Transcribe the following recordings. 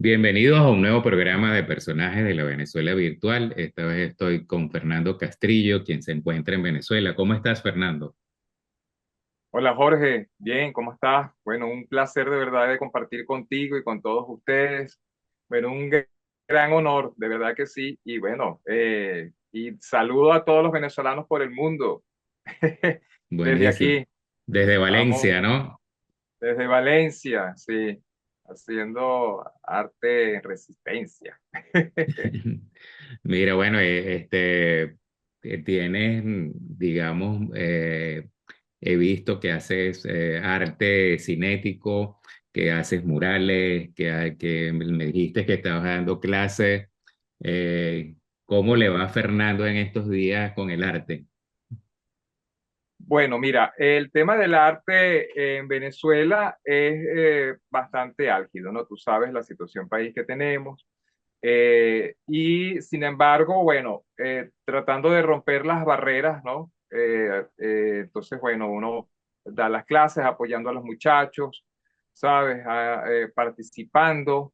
Bienvenidos a un nuevo programa de personajes de la Venezuela virtual. Esta vez estoy con Fernando Castrillo, quien se encuentra en Venezuela. ¿Cómo estás, Fernando? Hola Jorge, bien, ¿cómo estás? Bueno, un placer de verdad de compartir contigo y con todos ustedes. Bueno, gran honor, de verdad que sí. Y bueno, y saludo a todos los venezolanos por el mundo. Desde Buenísimo. aquí, Desde vamos, Valencia, ¿no? desde Valencia, sí, haciendo arte en resistencia. Mira, bueno, tienes, digamos, he visto que haces arte cinético, que haces murales, que me dijiste que estabas dando clases. Eh, ¿Cómo le va a Fernando en estos días con el arte? Bueno, mira, el tema del arte en Venezuela es bastante álgido, ¿no? Tú sabes la situación país que tenemos. Y sin embargo, bueno, tratando de romper las barreras, ¿no? Entonces, bueno, uno da las clases apoyando a los muchachos, ¿sabes? Participando.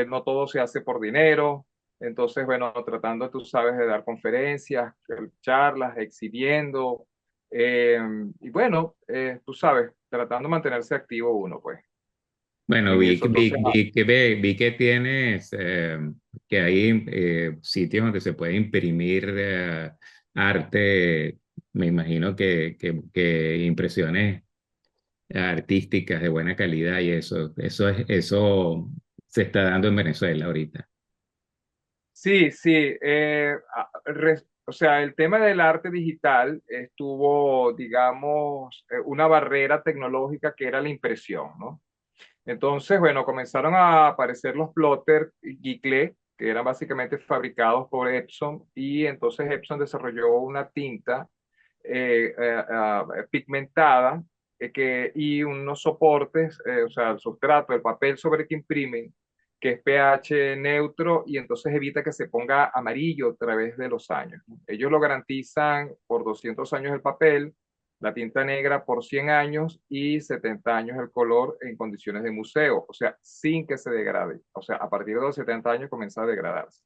No todo se hace por dinero. Entonces, bueno, tratando, tú sabes, de dar conferencias, charlas, exhibiendo. eh, y bueno, tú sabes, tratando de mantenerse activo uno, pues, Bueno, en eso. Entonces, vi que tienes, que hay sitios donde se puede imprimir arte, me imagino que impresiones artísticas de buena calidad y eso se está dando en Venezuela ahorita. sí, sí. O sea, el tema del arte digital estuvo, digamos, una barrera tecnológica que era la impresión, ¿no? Entonces, bueno, comenzaron a aparecer los plotters Giclée, que eran básicamente fabricados por Epson, y entonces Epson desarrolló una tinta pigmentada y unos soportes, o sea, el sustrato, el papel sobre el que imprimen, que es pH neutro y entonces evita que se ponga amarillo a través de los años. Ellos lo garantizan por 200 años el papel, la tinta negra por 100 años y 70 años el color en condiciones de museo, o sea, sin que se degrade. O sea, a partir de los 70 años comienza a degradarse.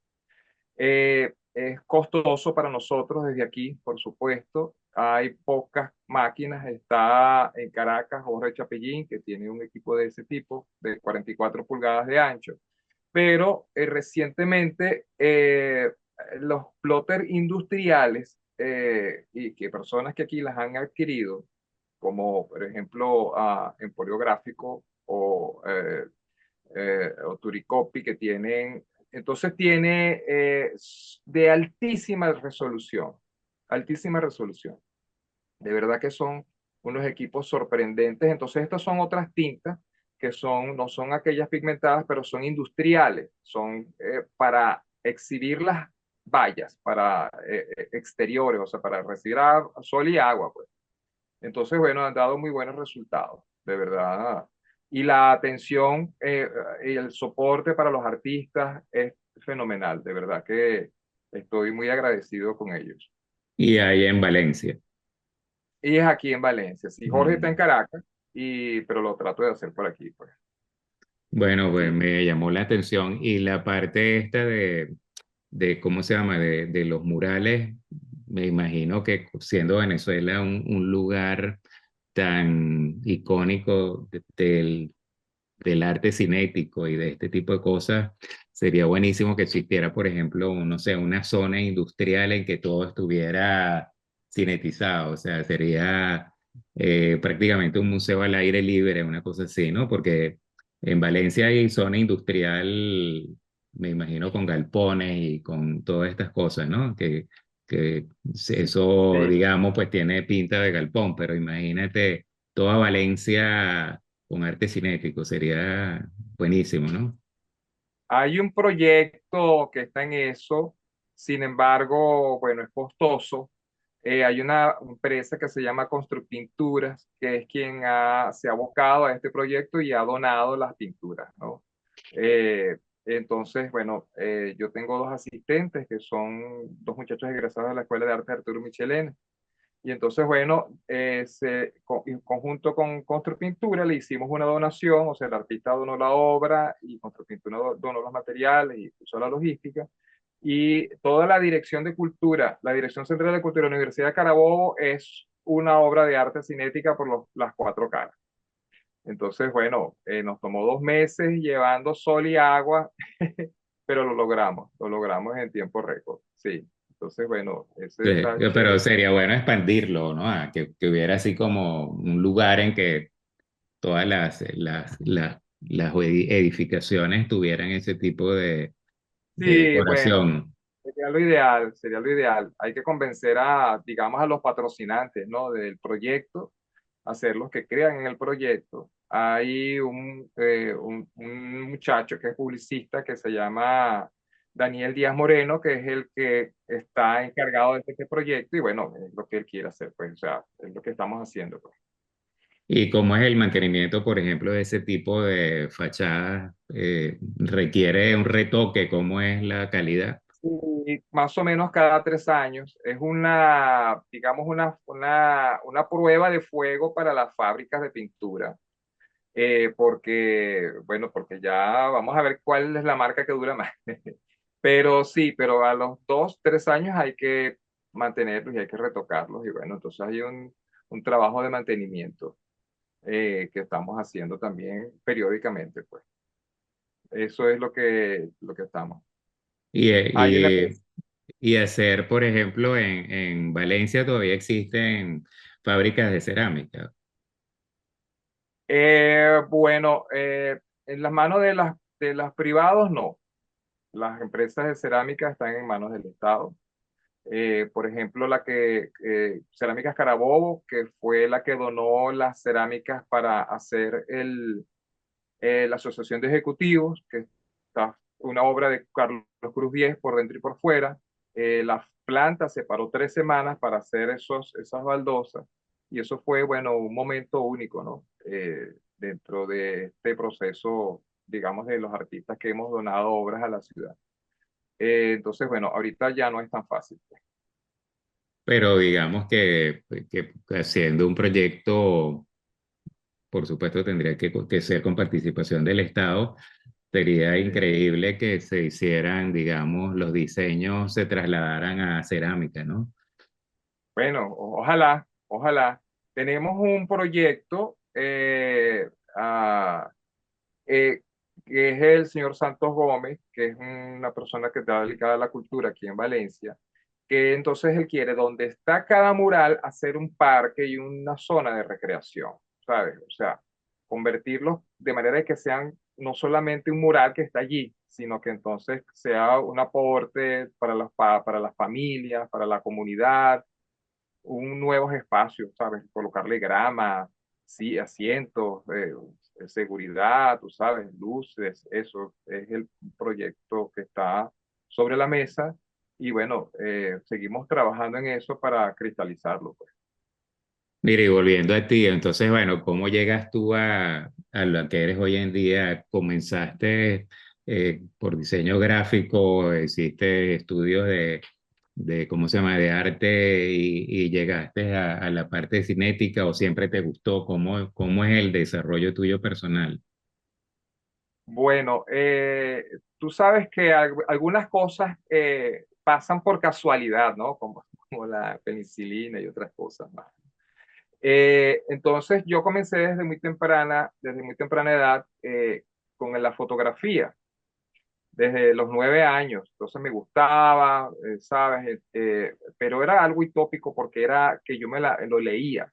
Es costoso para nosotros desde aquí, por supuesto. Hay pocas máquinas. Está en Caracas Jorge Chapellín, que tiene un equipo de ese tipo, de 44 pulgadas de ancho. Pero recientemente los plotters industriales y que personas que aquí las han adquirido, como por ejemplo Emporio Gráfico o Turicopi, que tienen, entonces tiene de altísima resolución. De verdad que son unos equipos sorprendentes. Entonces estas son otras tintas que son, no son aquellas pigmentadas, pero son industriales, son para exhibir las vallas, para exteriores, o sea, para recibir sol y agua, pues. Entonces, bueno, han dado muy buenos resultados, de verdad. Y la atención y el soporte para los artistas es fenomenal, de verdad que estoy muy agradecido con ellos. Y ahí en Valencia. Y es aquí en Valencia. Sí, Jorge está en Mm. Caracas, pero lo trato de hacer por aquí, pues. Bueno, pues Sí, me llamó la atención. Y la parte esta ¿cómo se llama? De los murales, me imagino que siendo Venezuela un lugar tan icónico del arte cinético y de este tipo de cosas, sería buenísimo que existiera, por ejemplo, no sé, una zona industrial en que todo estuviera cinetizado, o sea, sería prácticamente un museo al aire libre, una cosa así, ¿no? Porque en Valencia hay zona industrial, me imagino, con galpones y con todas estas cosas, ¿no? Que eso, sí. digamos, pues tiene pinta de galpón, pero imagínate toda Valencia con arte cinético, sería buenísimo, ¿no? Hay un proyecto que está en eso, sin embargo, bueno, es costoso. Hay una empresa que se llama Construpinturas, que es quien se ha abocado a este proyecto y ha donado las pinturas, ¿no? Entonces, bueno, yo tengo dos asistentes que son dos muchachos egresados de la Escuela de Arte Arturo Michelena. Y entonces, bueno, en conjunto con Construpintura le hicimos una donación, o sea, el artista donó la obra y Construpintura donó los materiales y puso la logística. Y toda la Dirección de Cultura, la Dirección Central de Cultura de la Universidad de Carabobo es una obra de arte cinética por las cuatro caras. Entonces, bueno, nos tomó 2 meses llevando sol y agua, pero lo logramos en tiempo récord, sí. Entonces, bueno, ese está Pero chévere. sería bueno expandirlo, ¿no? Que hubiera así como un lugar en que todas las edificaciones tuvieran ese tipo de Sí, bueno, decoración. sería lo ideal, sería lo ideal. Hay que convencer a, digamos, a los patrocinantes, ¿no? Del proyecto, hacerlos que crean en el proyecto. Hay un muchacho que es publicista que se llama Daniel Díaz Moreno, que es el que está encargado de este proyecto y bueno, es lo que él quiere hacer, pues, o sea, es lo que estamos haciendo, pues. ¿Y cómo es el mantenimiento, por ejemplo, de ese tipo de fachadas? ¿Requiere un retoque? ¿Cómo es la calidad? Y más o menos cada 3 años es una, digamos, una prueba de fuego para las fábricas de pintura. Porque, bueno, porque ya vamos a ver cuál es la marca que dura más. Pero sí, pero a los 2, 3 años hay que mantenerlos y hay que retocarlos. Y bueno, entonces hay un trabajo de mantenimiento que estamos haciendo también periódicamente, pues. Eso es lo que estamos. Y, Hay una y, empresa. y hacer, por ejemplo, en Valencia todavía existen fábricas de cerámica. Bueno, en las manos de las privados, no. Las empresas de cerámica están en manos del Estado. Por ejemplo, Cerámicas Carabobo, que fue la que donó las cerámicas para hacer la Asociación de Ejecutivos, que está una obra de Carlos Cruz Diez por dentro y por fuera. La planta se paró 3 semanas para hacer esas baldosas y eso fue, bueno, un momento único, ¿no? Dentro de este proceso, digamos, de los artistas que hemos donado obras a la ciudad. Entonces, bueno, ahorita ya no es tan fácil. Pero digamos que haciendo un proyecto, por supuesto, tendría que ser con participación del Estado. Sería Sí. increíble que se hicieran, digamos, los diseños se trasladaran a cerámica, ¿no? Bueno, ojalá, ojalá. Tenemos un proyecto eh, que es el señor Santos Gómez, que es una persona que está dedicada a la cultura aquí en Valencia, que entonces él quiere, donde está cada mural, hacer un parque y una zona de recreación, ¿sabes? O sea, convertirlos de manera que sean no solamente un mural que está allí, sino que entonces sea un aporte para las familias, para la comunidad, un nuevos espacios, ¿sabes? Colocarle grama, sí, asientos, seguridad, tú sabes, luces, eso es el proyecto que está sobre la mesa y bueno, seguimos trabajando en eso para cristalizarlo, pues. Mire, y volviendo a ti, entonces, bueno, ¿cómo llegas tú a lo que eres hoy en día? ¿Comenzaste por diseño gráfico, hiciste estudios ¿cómo se llama?, de arte y llegaste a la parte cinética o siempre te gustó? ¿Cómo es el desarrollo tuyo personal? Bueno, tú sabes que algunas cosas pasan por casualidad, ¿no? Como la penicilina y otras cosas más. Entonces yo comencé desde muy temprana edad con la fotografía, desde los 9 años. Entonces me gustaba, ¿sabes? Pero era algo utópico porque era que yo lo leía.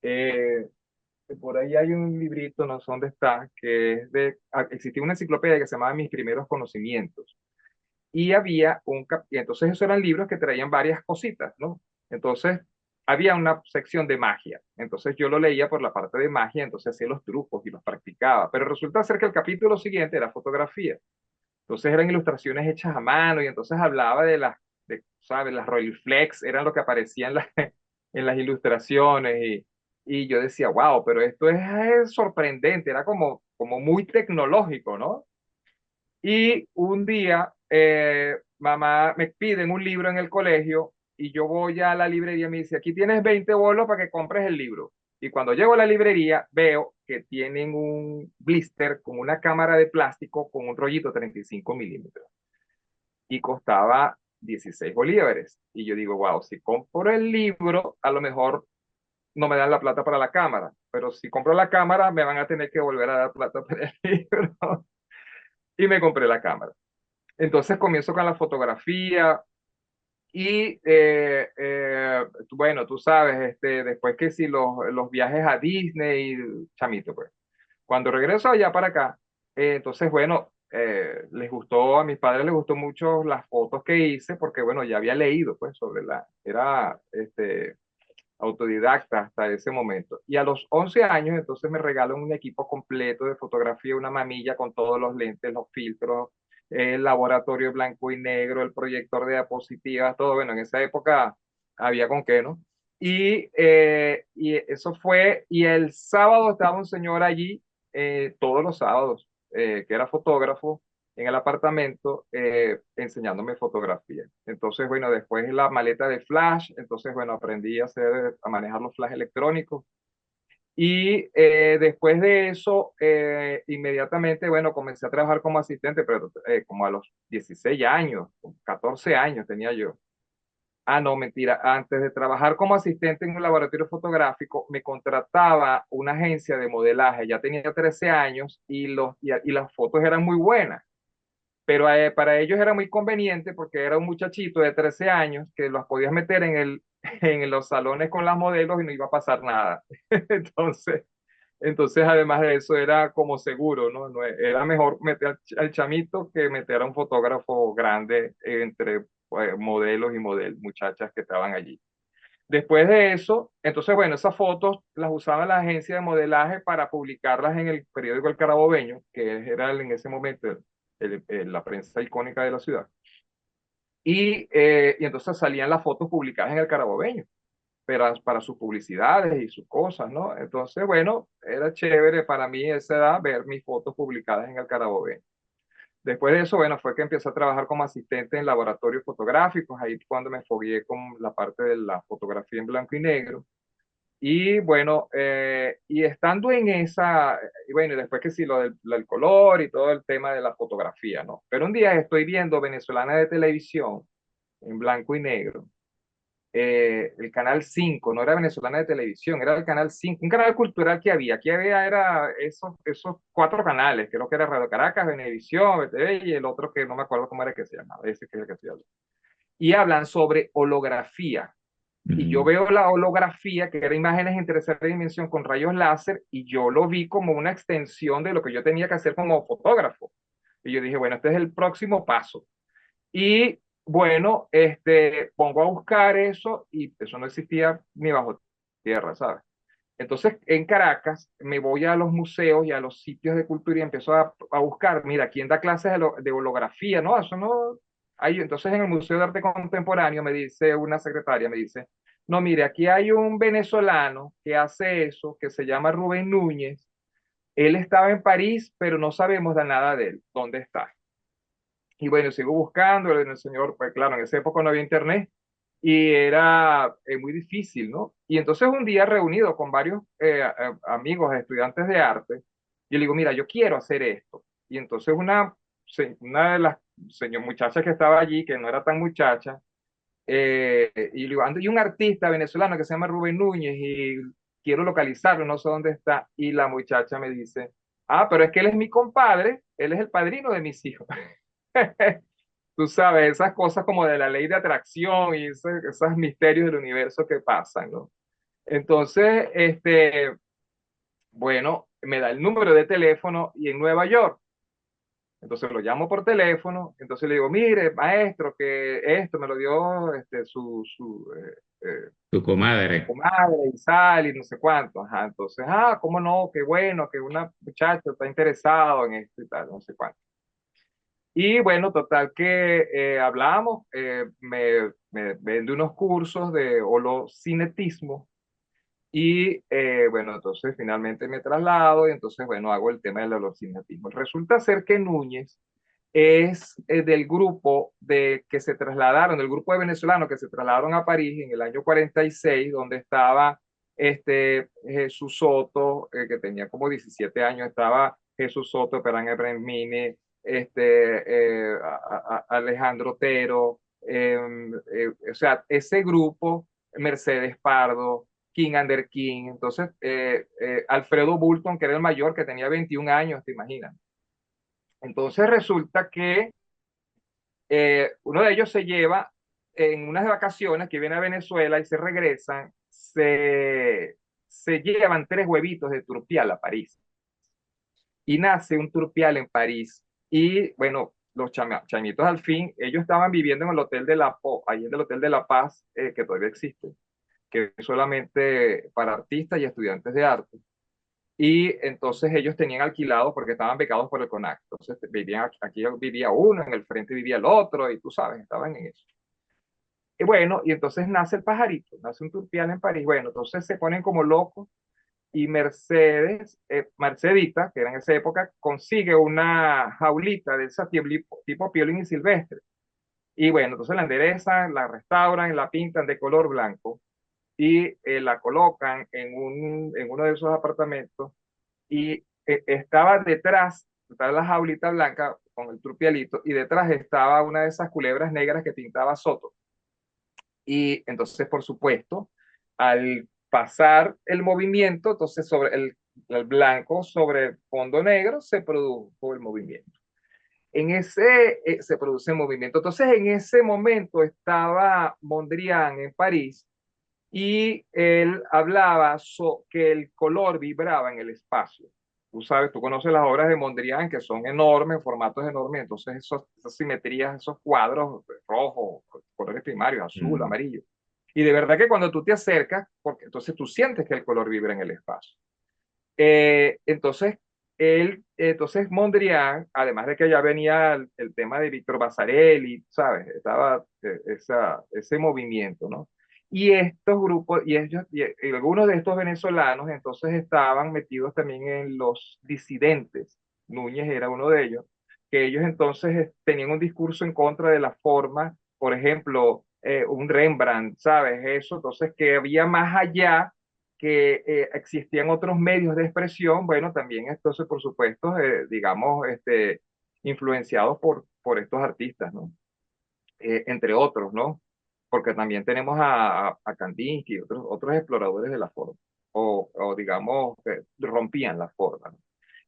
Eh, por ahí hay un librito, no sé dónde está, existía una enciclopedia que se llamaba Mis primeros conocimientos y había y entonces esos eran libros que traían varias cositas, ¿no? Entonces había una sección de magia, entonces yo lo leía por la parte de magia, entonces hacía los trucos y los practicaba, pero resulta ser que el capítulo siguiente era fotografía, entonces eran ilustraciones hechas a mano y entonces hablaba ¿sabes? Las Rolleiflex eran lo que aparecía en las ilustraciones y yo decía, wow, pero esto es sorprendente, era como muy tecnológico, ¿no? Y un día, mamá me piden un libro en el colegio y yo voy a la librería, me dice, aquí tienes 20 bolos para que compres el libro. Y cuando llego a la librería, veo que tienen un blister con una cámara de plástico con un rollito 35 milímetros y costaba 16 bolívares. Y yo digo, wow, si compro el libro, a lo mejor no me dan la plata para la cámara, pero si compro la cámara, me van a tener que volver a dar plata para el libro. Y me compré la cámara. Entonces comienzo con la fotografía y bueno, tú sabes, después que si los viajes a Disney, chamito, pues. Cuando regreso allá para acá, entonces, bueno, les gustó, a mis padres les gustó mucho las fotos que hice, porque, bueno, ya había leído, pues, era, autodidacta hasta ese momento. Y a los 11 años, entonces me regalan un equipo completo de fotografía, una mamilla con todos los lentes, los filtros, el laboratorio blanco y negro, el proyector de diapositivas, todo. Bueno, en esa época había con qué, ¿no? Y eso fue, y el sábado estaba un señor allí, todos los sábados, que era fotógrafo, en el apartamento enseñándome fotografía. Entonces, bueno, después la maleta de flash, entonces, bueno, aprendí a manejar los flash electrónicos. Y después de eso, inmediatamente, bueno, comencé a trabajar como asistente, pero como a los 16 años, 14 años tenía yo. Ah, no, mentira. Antes de trabajar como asistente en un laboratorio fotográfico, me contrataba una agencia de modelaje. Ya tenía 13 años y las fotos eran muy buenas, pero para ellos era muy conveniente porque era un muchachito de 13 años que los podías meter en los salones con las modelos y no iba a pasar nada. Entonces, entonces además de eso era como seguro, ¿no? Era mejor meter al chamito que meter a un fotógrafo grande entre modelos y muchachas que estaban allí. Después de eso, entonces, bueno, esas fotos las usaba la agencia de modelaje para publicarlas en el periódico El Carabobeño, que era en ese momento la prensa icónica de la ciudad. Y entonces salían las fotos publicadas en El Carabobeño, pero para sus publicidades y sus cosas, ¿no? Entonces, bueno, era chévere para mí a esa edad ver mis fotos publicadas en El Carabobeño. Después de eso, bueno, fue que empecé a trabajar como asistente en laboratorios fotográficos, ahí cuando me fogueé con la parte de la fotografía en blanco y negro. Y bueno, y estando en esa, y bueno, y después que sí, lo del color y todo el tema de la fotografía, ¿no? Pero un día estoy viendo Venezolana de Televisión en blanco y negro, el canal 5 no era Venezolana de Televisión, era el canal 5 un canal cultural que había. Aquí había, era esos cuatro canales, creo que era Radio Caracas, Venevisión, BTV y el otro que no me acuerdo cómo era que se llamaba, ese que es el que se llama. Y hablan sobre holografía. Y yo Mm. veo la holografía, que era imágenes en tercera dimensión con rayos láser, y yo lo vi como una extensión de lo que yo tenía que hacer como fotógrafo. Y yo dije, bueno, este es el próximo paso. Y bueno, pongo a buscar eso y eso no existía ni bajo tierra, ¿sabes? Entonces, en Caracas, me voy a los museos y a los sitios de cultura y empiezo a buscar, mira, ¿quién da clases de holografía? No, eso no hay. Entonces, en el Museo de Arte Contemporáneo me dice una secretaria, me dice, no, mire, aquí hay un venezolano que hace eso, que se llama Rubén Núñez. Él estaba en París, pero no sabemos de nada de él. ¿Dónde está? Y bueno, sigo buscando, el señor, pues claro, en esa época no había internet y era muy difícil, ¿no? Y entonces un día reunido con varios amigos, estudiantes de arte, yo le digo, mira, yo quiero hacer esto. Y entonces una de las muchachas que estaba allí, que no era tan muchacha, y le digo, y un artista venezolano que se llama Rubén Núñez y quiero localizarlo, no sé dónde está. Y la muchacha me dice, ah, pero es que él es mi compadre, él es el padrino de mis hijos. Tú sabes, esas cosas como de la ley de atracción y esos misterios del universo que pasan, ¿no? Entonces, bueno, me da el número de teléfono y en Nueva York. Entonces lo llamo por teléfono, entonces le digo, mire, maestro, que esto me lo dio Tu comadre. comadre y sal y no sé cuánto. Ajá, entonces, cómo no, qué bueno que una muchacha está interesado en esto y tal, no sé cuánto. Y bueno, total que hablamos, me vende unos cursos de holocinetismo y bueno, entonces finalmente me traslado y entonces bueno, hago el tema del holocinetismo. Resulta ser que Núñez es del grupo que se trasladaron, del grupo de venezolanos que se trasladaron a París en el año 46, donde estaba Jesús Soto, que tenía como 17 años, estaba Jesús Soto, Perán Ebremini, Alejandro Otero, o sea, ese grupo, Mercedes Pardo, King Under King, entonces Alfredo Bulton, que era el mayor, que tenía 21 años, te imaginas. Entonces resulta que uno de ellos se lleva en unas vacaciones que viene a Venezuela y se regresan, se llevan 3 huevitos de turpial a París y nace un turpial en París. Y bueno, los chamitos al fin, ellos estaban viviendo en el Hotel de la Po, ahí en el Hotel de la Paz, que todavía existe, que es solamente para artistas y estudiantes de arte. Y entonces ellos tenían alquilado porque estaban becados por el CONAC. Entonces vivían, aquí vivía uno, en el frente vivía el otro, y tú sabes, estaban en eso. Y bueno, y entonces nace el pajarito, nace un turpial en París. Bueno, entonces se ponen como locos y Mercedita, que era en esa época, consigue una jaulita de esa tipo Piolín y Silvestre. Y bueno, entonces la enderezan, la restauran, la pintan de color blanco y la colocan en uno de esos apartamentos y estaba detrás, estaba la jaulita blanca con el trupialito y detrás estaba una de esas culebras negras que pintaba Soto. Y entonces, por supuesto, al pasar el movimiento, entonces sobre el blanco sobre el fondo negro se produjo el movimiento. Se produce el movimiento. Entonces, en ese momento estaba Mondrian en París y él hablaba que el color vibraba en el espacio. Tú sabes, tú conoces las obras de Mondrian que son enormes, formatos enormes, entonces esas simetrías, esos cuadros rojos, colores primarios, azul, Mm. amarillo. Y de verdad que cuando tú te acercas, porque entonces tú sientes que el color vibra en el espacio. Entonces, entonces Mondrian, además de que ya venía el tema de Víctor Basarelli, ¿sabes? Estaba ese movimiento, ¿no? Y estos grupos, y algunos de estos venezolanos, entonces estaban metidos también en los disidentes. Núñez era uno de ellos, que ellos entonces tenían un discurso en contra de la forma, por ejemplo, un Rembrandt, ¿sabes? Eso, entonces que había más allá que existían otros medios de expresión, bueno, también entonces, por supuesto, digamos, influenciados por estos artistas, ¿no? Entre otros, ¿no? Porque también tenemos a Kandinsky y otros exploradores de la forma, o digamos, rompían la forma, ¿no?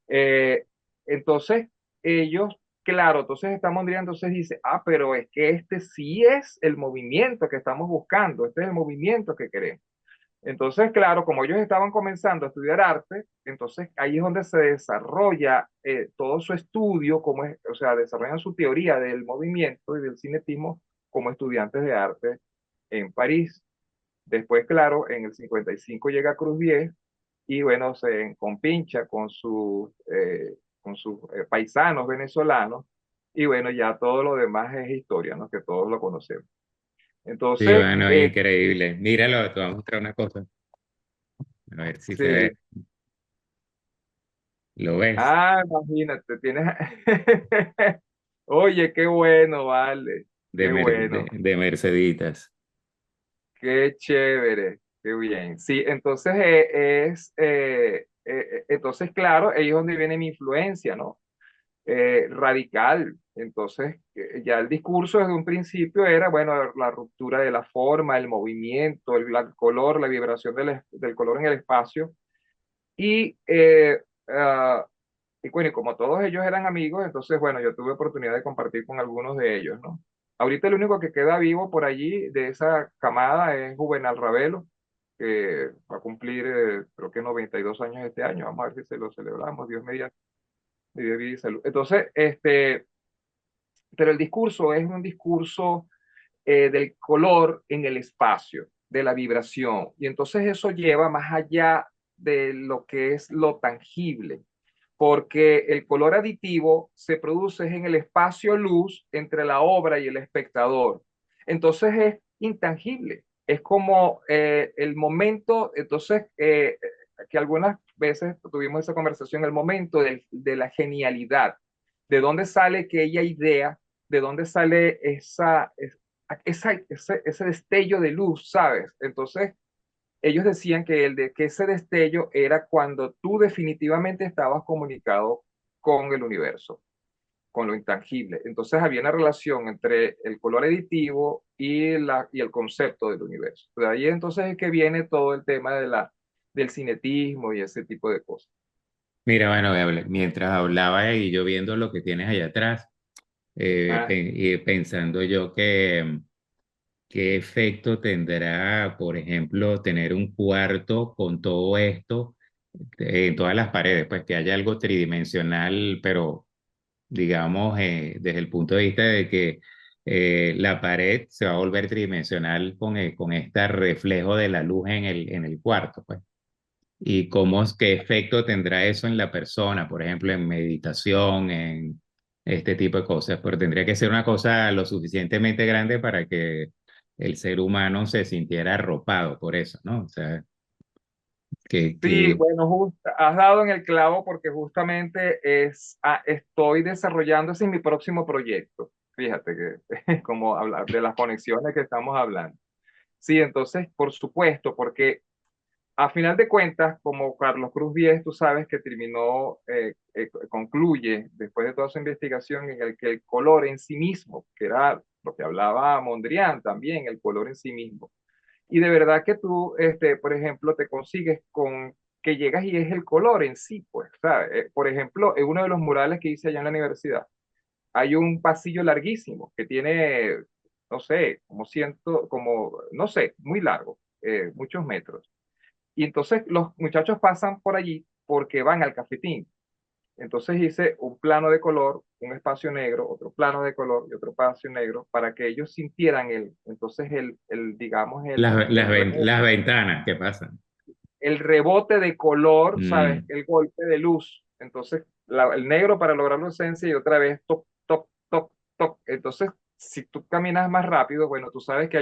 Eh, entonces, ellos, claro, entonces estamos mirando, entonces dice, pero es que este sí es el movimiento que estamos buscando, este es el movimiento que queremos. Entonces, claro, como ellos estaban comenzando a estudiar arte, entonces ahí es donde se desarrolla todo su estudio, o sea, desarrollan su teoría del movimiento y del cinetismo como estudiantes de arte en París. Después, claro, en el 55 llega Cruz 10 y bueno, se compincha con sus paisanos venezolanos y bueno, ya todo lo demás es historia, ¿no? Que todos lo conocemos. Sí, Entonces, bueno, increíble. Míralo, te voy a mostrar una cosa. A ver si se ve. sí. ¿Lo ves? Ah, imagínate, tienes. Oye, qué bueno, vale. Qué bueno, De Merceditas. qué chévere, qué bien. Sí, entonces entonces, claro, ahí es donde viene mi influencia, ¿no? Radical. Entonces, ya el discurso desde un principio era, bueno, la ruptura de la forma, el movimiento, el color, la vibración del color en el espacio. Y ah, y bueno, y como todos ellos eran amigos, entonces, bueno, yo tuve oportunidad de compartir con algunos de ellos, ¿no? Ahorita el único que queda vivo por allí de esa camada es Juvenal Ravelo, que va a cumplir, creo que 92 años este año. Vamos a ver si se lo celebramos, Dios mediante, de vida y salud. Entonces, pero el discurso es un discurso del color en el espacio, de la vibración. Y entonces eso lleva más allá de lo que es lo tangible, porque el color aditivo se produce en el espacio luz entre la obra y el espectador. Entonces es intangible, es como el momento, entonces, que algunas veces tuvimos esa conversación, el momento de la genialidad. ¿De dónde sale aquella idea? ¿De dónde sale ese destello de luz, sabes? Entonces, ellos decían que ese destello era cuando tú definitivamente estabas comunicado con el universo, con lo intangible. Entonces había una relación entre el color aditivo y el concepto del universo. De ahí entonces es que viene todo el tema del cinetismo y ese tipo de cosas. Mira, bueno, mientras hablaba y yo viendo lo que tienes allá atrás, Ah, y pensando yo que qué efecto tendrá, por ejemplo, tener un cuarto con todo esto en todas las paredes, pues que haya algo tridimensional, pero digamos, desde el punto de vista de que la pared se va a volver tridimensional con este reflejo de la luz en el cuarto, pues. Y cómo, qué efecto tendrá eso en la persona, por ejemplo, en meditación, en este tipo de cosas. Pero tendría que ser una cosa lo suficientemente grande para que el ser humano se sintiera arropado por eso, ¿no? O sea, sí, que bueno, has dado en el clavo porque justamente estoy desarrollando, ese es mi próximo proyecto. Fíjate que como hablar de las conexiones que estamos hablando. Sí, entonces, por supuesto, porque a final de cuentas, como Carlos Cruz Diez, tú sabes que concluye después de toda su investigación en el que el color en sí mismo, que era lo que hablaba Mondrian también, el color en sí mismo. Y de verdad que tú, por ejemplo, te consigues con que llegas y es el color en sí, pues, ¿sabes? Por ejemplo, en uno de los murales que hice allá en la universidad, hay un pasillo larguísimo que tiene, no sé, no sé, muy largo, muchos metros. Y entonces los muchachos pasan por allí porque van al cafetín. Entonces hice un plano de color, un espacio negro, otro plano de color y otro espacio negro para que ellos sintieran digamos, las ventanas, ¿qué pasa? el rebote de color, ¿sabes? Mm. El golpe de luz. Entonces, el negro para lograr la esencia y otra vez toc, toc, toc, toc. Entonces, si tú caminas más rápido, bueno, tú sabes que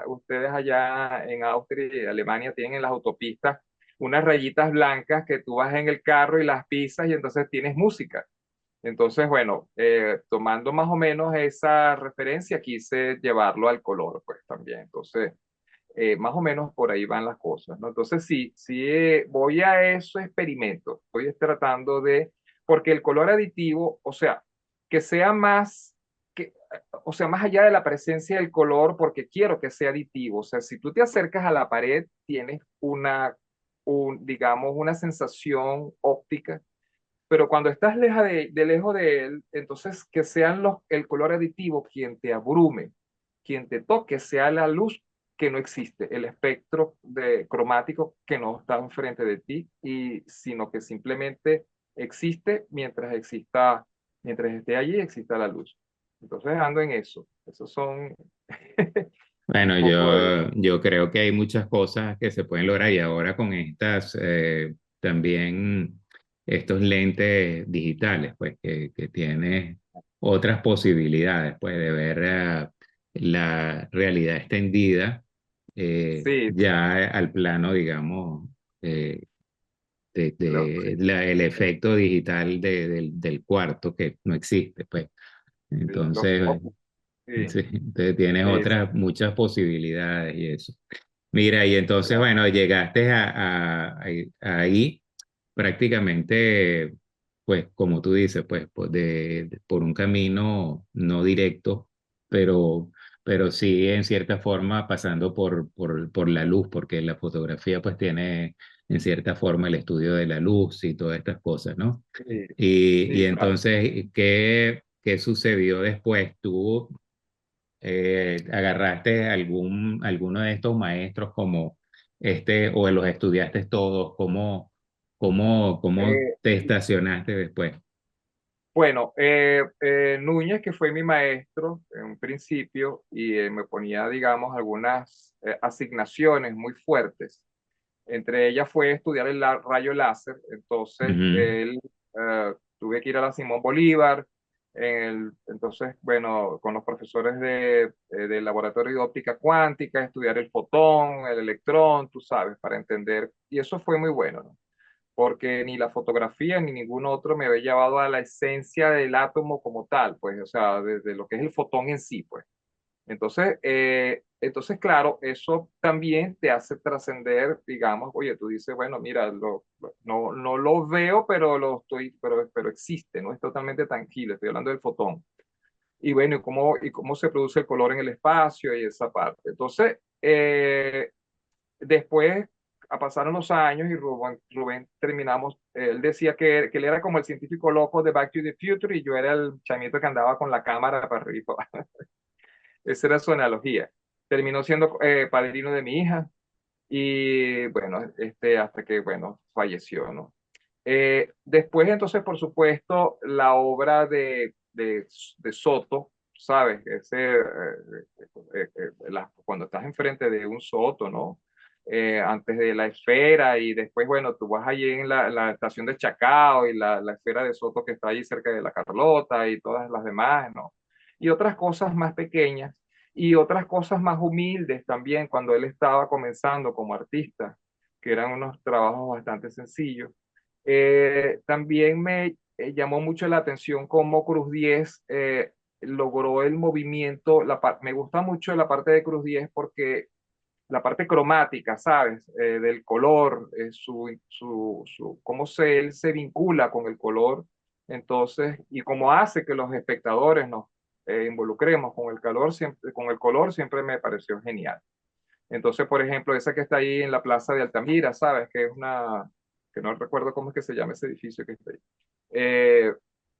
ustedes allá en Austria y Alemania tienen en las autopistas unas rayitas blancas que tú vas en el carro y las pisas y entonces tienes música. Entonces, bueno, tomando más o menos esa referencia, quise llevarlo al color, pues también. Entonces, más o menos por ahí van las cosas, ¿no? Entonces, sí, voy a esos experimentos, estoy tratando porque el color aditivo, o sea, que sea más, o sea, más allá de la presencia del color, porque quiero que sea aditivo, o sea, si tú te acercas a la pared, tienes digamos, una sensación óptica, pero cuando estás lejos de él, entonces que sean el color aditivo quien te abrume, quien te toque, sea la luz que no existe, el espectro cromático que no está enfrente de ti, sino que simplemente existe mientras esté allí, exista la luz. Entonces ando en eso. Esos son un Bueno, poco de... yo creo que hay muchas cosas que se pueden lograr y ahora con estas también estos lentes digitales, pues que tiene otras posibilidades, pues de ver la realidad extendida Sí, ya al plano, digamos, eh, sí, el efecto digital del cuarto que no existe, pues. sí, los Entonces, ojos, sí, sí, entonces tienes es, otras muchas posibilidades y eso. Mira, y entonces, claro. bueno, llegaste ahí prácticamente, pues como tú dices, pues por un camino no directo, pero, pero sí en cierta forma pasando por la luz, porque la fotografía pues tiene en cierta forma el estudio de la luz y todas estas cosas, ¿no? Sí, Y sí, claro. entonces, qué sucedió después? ¿Tú agarraste alguno de estos maestros como o los estudiaste todos? ¿Cómo Eh, te estacionaste después? Bueno, Núñez, que fue mi maestro en un principio, y me ponía, digamos, algunas asignaciones muy fuertes. Entre ellas fue estudiar el rayo láser. Entonces, Ujú. tuve que ir a la Simón Bolívar. Entonces, bueno, con los profesores del laboratorio de óptica cuántica, estudiar el fotón, el electrón, tú sabes, para entender. Y eso fue muy bueno, ¿no? porque ni la fotografía ni ningún otro me había llevado a la esencia del átomo como tal, pues, o sea, de lo que es el fotón en sí, pues. Entonces, claro, eso también te hace trascender, digamos, oye, tú dices, bueno, mira, no lo veo, pero existe, no es totalmente tangible, estoy hablando del fotón. Y bueno, y cómo se produce el color en el espacio y esa parte. Entonces, después pasaron los años y Rubén terminamos, él decía que él era como el científico loco de Back to the Future y yo era el chamito que andaba con la cámara para arriba. Esa era su analogía. Terminó siendo padrino de mi hija y bueno, hasta que, bueno, falleció, ¿no? Después, entonces, por supuesto, la obra de Soto, ¿sabes? Cuando estás enfrente de un Soto, ¿no? Antes de la esfera y después, bueno, tú vas allí en la estación de Chacao y la esfera de Soto que está allí cerca de la Carlota y todas las demás, ¿no? Y otras cosas más pequeñas y otras cosas más humildes también cuando él estaba comenzando como artista, que eran unos trabajos bastante sencillos. También me llamó mucho la atención cómo Cruz 10 logró el movimiento. Me gusta mucho la parte de Cruz 10 porque la parte cromática, ¿sabes? Del color, él se vincula con el color, entonces, y cómo hace que los espectadores nos involucremos con el color siempre me pareció genial. Entonces, por ejemplo, esa que está ahí en la plaza de Altamira, ¿sabes? Que no recuerdo cómo es que se llama ese edificio que está ahí.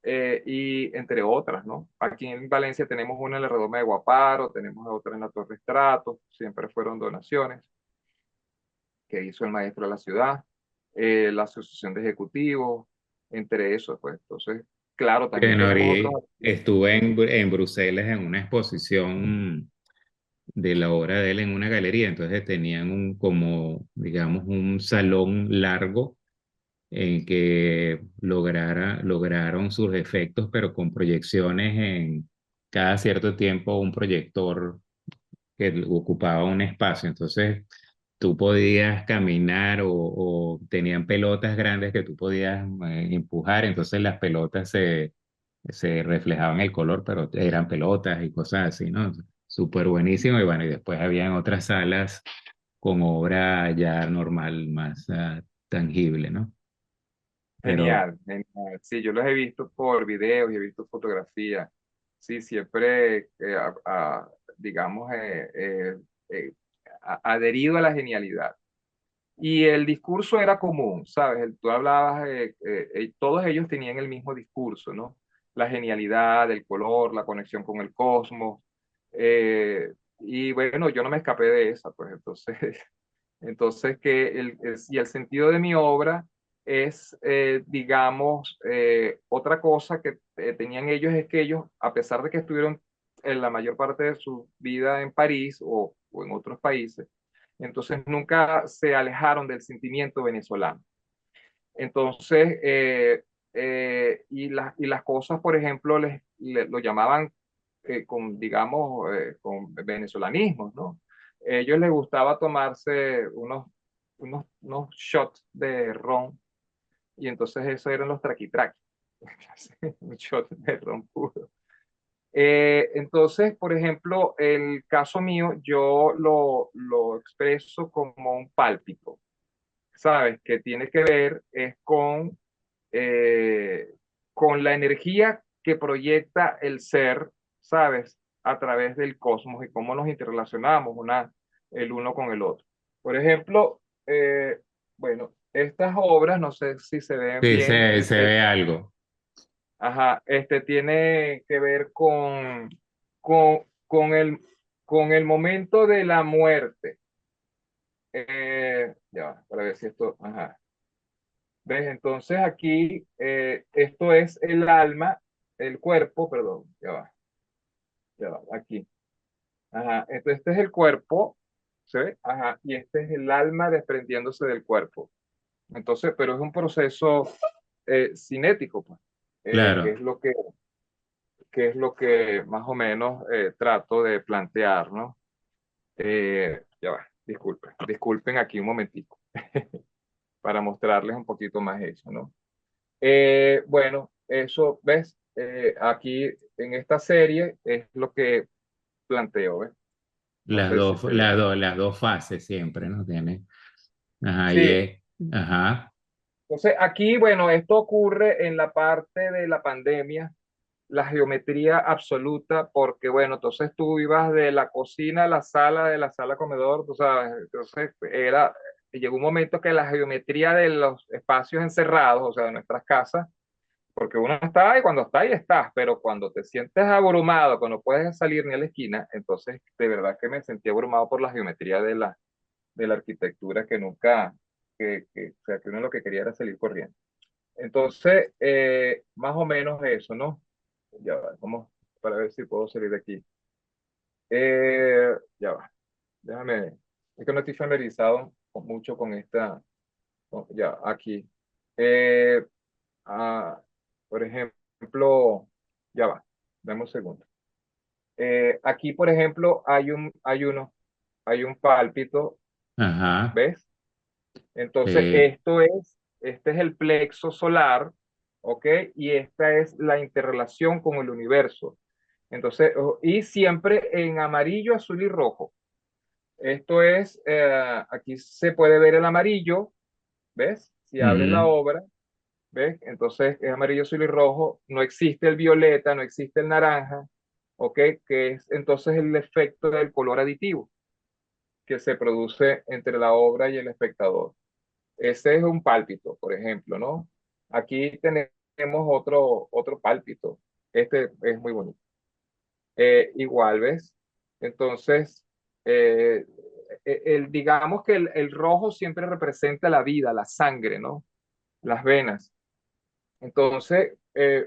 Eh, y entre otras, ¿no? Aquí en Valencia tenemos una en la Redoma de Guaparo, tenemos otra en la Torre Estrato, siempre fueron donaciones que hizo el maestro de la ciudad, la Asociación de Ejecutivos, entre esos, pues. Entonces, claro, también Bueno, tenemos otros. estuve en Bruselas en una exposición de la obra de él en una galería, entonces tenían como, digamos, un salón largo en que lograron sus efectos, pero con proyecciones en cada cierto tiempo, un proyector que ocupaba un espacio. Entonces, tú podías caminar o tenían pelotas grandes que tú podías empujar, entonces las pelotas se reflejaban el color, pero eran pelotas y cosas así, ¿no? Súper buenísimo. Y bueno, y después habían otras salas con obra ya normal, más tangible, ¿no? Pero Genial, genial. Sí, yo los he visto por videos y he visto fotografías. Sí, siempre, digamos, adherido a la genialidad. Y el discurso era común, ¿sabes? Tú hablabas, todos ellos tenían el mismo discurso, ¿no? La genialidad, el color, la conexión con el cosmos. Y bueno, yo no me escapé de esa, pues entonces, entonces y el sentido de mi obra es, digamos, otra cosa que tenían ellos es que ellos, a pesar de que estuvieron en la mayor parte de su vida en París o en otros países, entonces nunca se alejaron del sentimiento venezolano. Entonces, y las cosas, por ejemplo, lo llamaban con venezolanismos, ¿no? A ellos les gustaba tomarse unos shots de ron y entonces eso eran los traquitraqui, un shot de ron puro. Entonces, por ejemplo, el caso mío, yo lo expreso como un pálpito, ¿sabes? Que tiene que ver es eh, con la energía que proyecta el ser, ¿sabes? A través del cosmos y cómo nos interrelacionamos el uno con el otro. Por ejemplo, bueno, estas obras, no sé si se ven sí, bien, se ve algo. ajá, tiene que ver con, con el, con el momento de la muerte. Ya, para ver si esto, ajá. ¿Ves? Entonces aquí, esto es el alma, el cuerpo, perdón, ya va, aquí. Ajá, entonces este es el cuerpo, ¿sí? Ajá, y este es el alma desprendiéndose del cuerpo. Entonces, pero es un proceso cinético, pues, eh, que Claro. es lo que, que es lo que más o menos trato de plantear, ¿no? Ya va, disculpen aquí un momentico. para mostrarles un poquito más eso, ¿no? Bueno, eso, ¿ves? Aquí en esta serie es lo que planteo, ¿ves? No sé si se ve. Las dos fases siempre, ¿no? Tiene, ajá, y Sí, es, ajá, entonces aquí, bueno, esto ocurre en la parte de la pandemia, la geometría absoluta, porque bueno, entonces tú ibas de la cocina a la sala, de la sala a comedor, tú sabes, entonces llegó un momento que la geometría de los espacios encerrados, o sea, de nuestras casas, porque uno está ahí, cuando está ahí estás, pero cuando te sientes abrumado, cuando no puedes salir ni a la esquina, entonces de verdad que me sentí abrumado por la geometría de la arquitectura que nunca, o sea, que uno lo que quería era salir corriendo. Entonces, más o menos eso, ¿no? Ya va, vamos para ver si puedo salir de aquí. Ya va, déjame, es que no estoy familiarizado mucho con esta, ya, aquí. Eh, ah, por ejemplo, ya va, dame un segundo. Aquí, por ejemplo, hay un pálpito, ajá, ¿ves? Entonces, sí, este es el plexo solar, ¿ok? Y esta es la interrelación con el universo. Entonces, y siempre en amarillo, azul y rojo. Esto es, aquí se puede ver el amarillo, ¿ves? Si abres la ujú, obra, ¿ves? Entonces es amarillo, azul y rojo. No existe el violeta, no existe el naranja, ¿ok? Que es entonces el efecto del color aditivo que se produce entre la obra y el espectador. Ese es un pálpito, por ejemplo, ¿no? Aquí tenemos otro pálpito. Este es muy bonito. Igual, ¿ves? Entonces, eh, digamos que el rojo siempre representa la vida, la sangre, ¿no? Las venas. Entonces,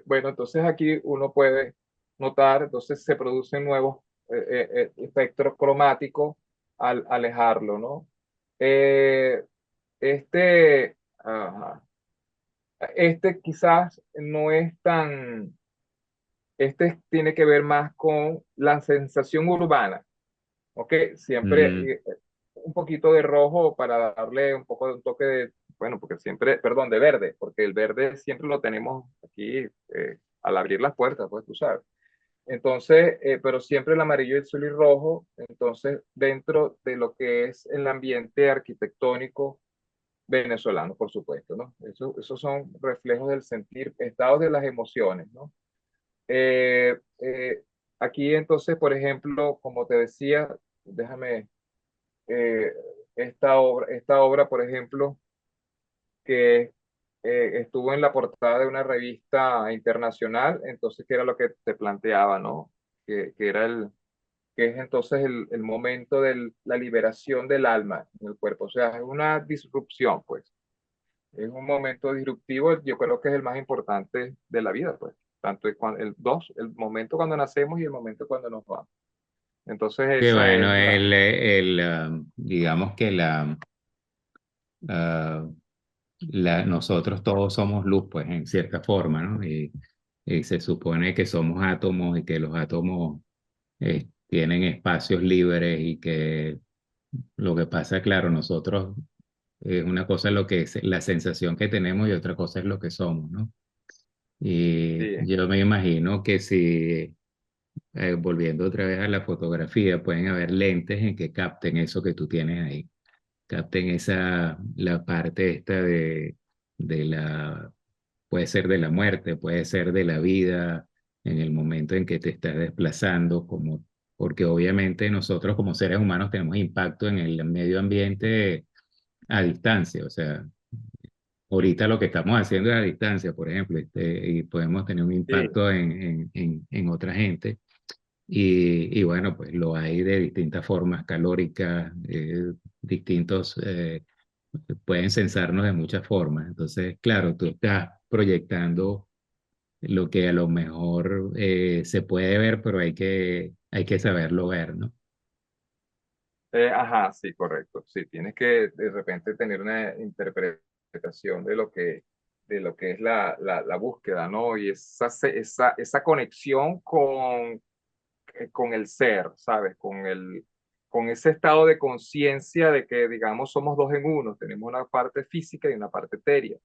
bueno, entonces aquí uno puede notar, entonces se producen nuevos espectros cromáticos al alejarlo, ¿no? Eh, ajá, este quizás no es tan, este tiene que ver más con la sensación urbana, ¿ok? Siempre ujú. un poquito de rojo para darle un poco de un toque de, bueno, porque siempre, perdón, de verde, porque el verde siempre lo tenemos aquí al abrir las puertas, pues tú sabes. Entonces, pero siempre el amarillo, el azul y rojo, entonces dentro de lo que es el ambiente arquitectónico venezolano, por supuesto, ¿no? Esos son reflejos del sentir, estados de las emociones, ¿no? Eh, eh, aquí entonces, por ejemplo, como te decía, déjame, eh, esta obra, por ejemplo, que estuvo en la portada de una revista internacional, entonces, que era lo que te planteaba, ¿no? Que era que es entonces el momento de la liberación del alma en el cuerpo, o sea, es una disrupción, pues. Es un momento disruptivo, yo creo que es el más importante de la vida, pues. Tanto el momento cuando nacemos y el momento cuando nos vamos. Entonces Que esa bueno, es la... digamos que ah, nosotros todos somos luz, pues en cierta forma, ¿no? Y se supone que somos átomos y que los átomos tienen espacios libres y que lo que pasa, claro, nosotros es una cosa lo que es la sensación que tenemos y otra cosa es lo que somos, ¿no? Y Sí, yo me imagino que si, volviendo otra vez a la fotografía, pueden haber lentes en que capten eso que tú tienes ahí, capten la parte esta de la, puede ser de la muerte, puede ser de la vida en el momento en que te estás desplazando, como, porque obviamente nosotros como seres humanos tenemos impacto en el medio ambiente a distancia, o sea, ahorita lo que estamos haciendo es a distancia, por ejemplo, y podemos tener un sí. impacto en otra gente. Y bueno, pues lo hay de distintas formas calóricas, distintos, pueden sensarnos de muchas formas. Entonces, claro, tú estás proyectando lo que a lo mejor se puede ver, pero hay que saberlo ver, ¿no? Ajá, sí, correcto. Sí, tienes que de repente tener una interpretación de lo que es la búsqueda, ¿no? Y esa conexión con el ser, ¿sabes? con ese estado de conciencia de que, digamos, somos dos en uno, tenemos una parte física y una parte etérea.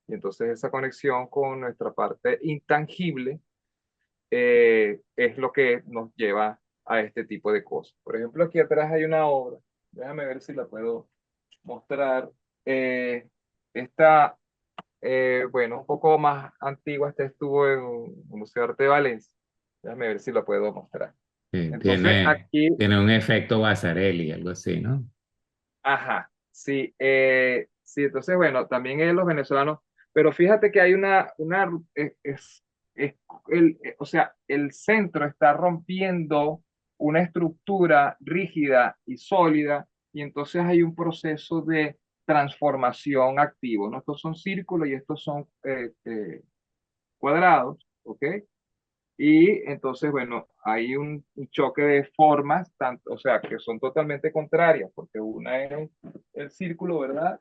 Y entonces esa conexión con nuestra parte intangible es lo que nos lleva a este tipo de cosas. Por ejemplo, aquí atrás hay una obra, déjame ver si la puedo mostrar. Esta, bueno, un poco más antigua, esta estuvo en el Museo de Arte de Valencia. Déjame ver si la puedo mostrar. Sí, Entonces, aquí, tiene un efecto Basarelli, algo así, ¿no? ajá, sí, sí, entonces, bueno, también los venezolanos, pero fíjate que hay es o sea, el centro está rompiendo una estructura rígida y sólida, y entonces hay un proceso de transformación activo, ¿no? Estos son círculos y estos son cuadrados, ¿ok? Y entonces, bueno, hay un choque de formas, tanto, o sea, que son totalmente contrarias, porque una es el círculo, ¿verdad?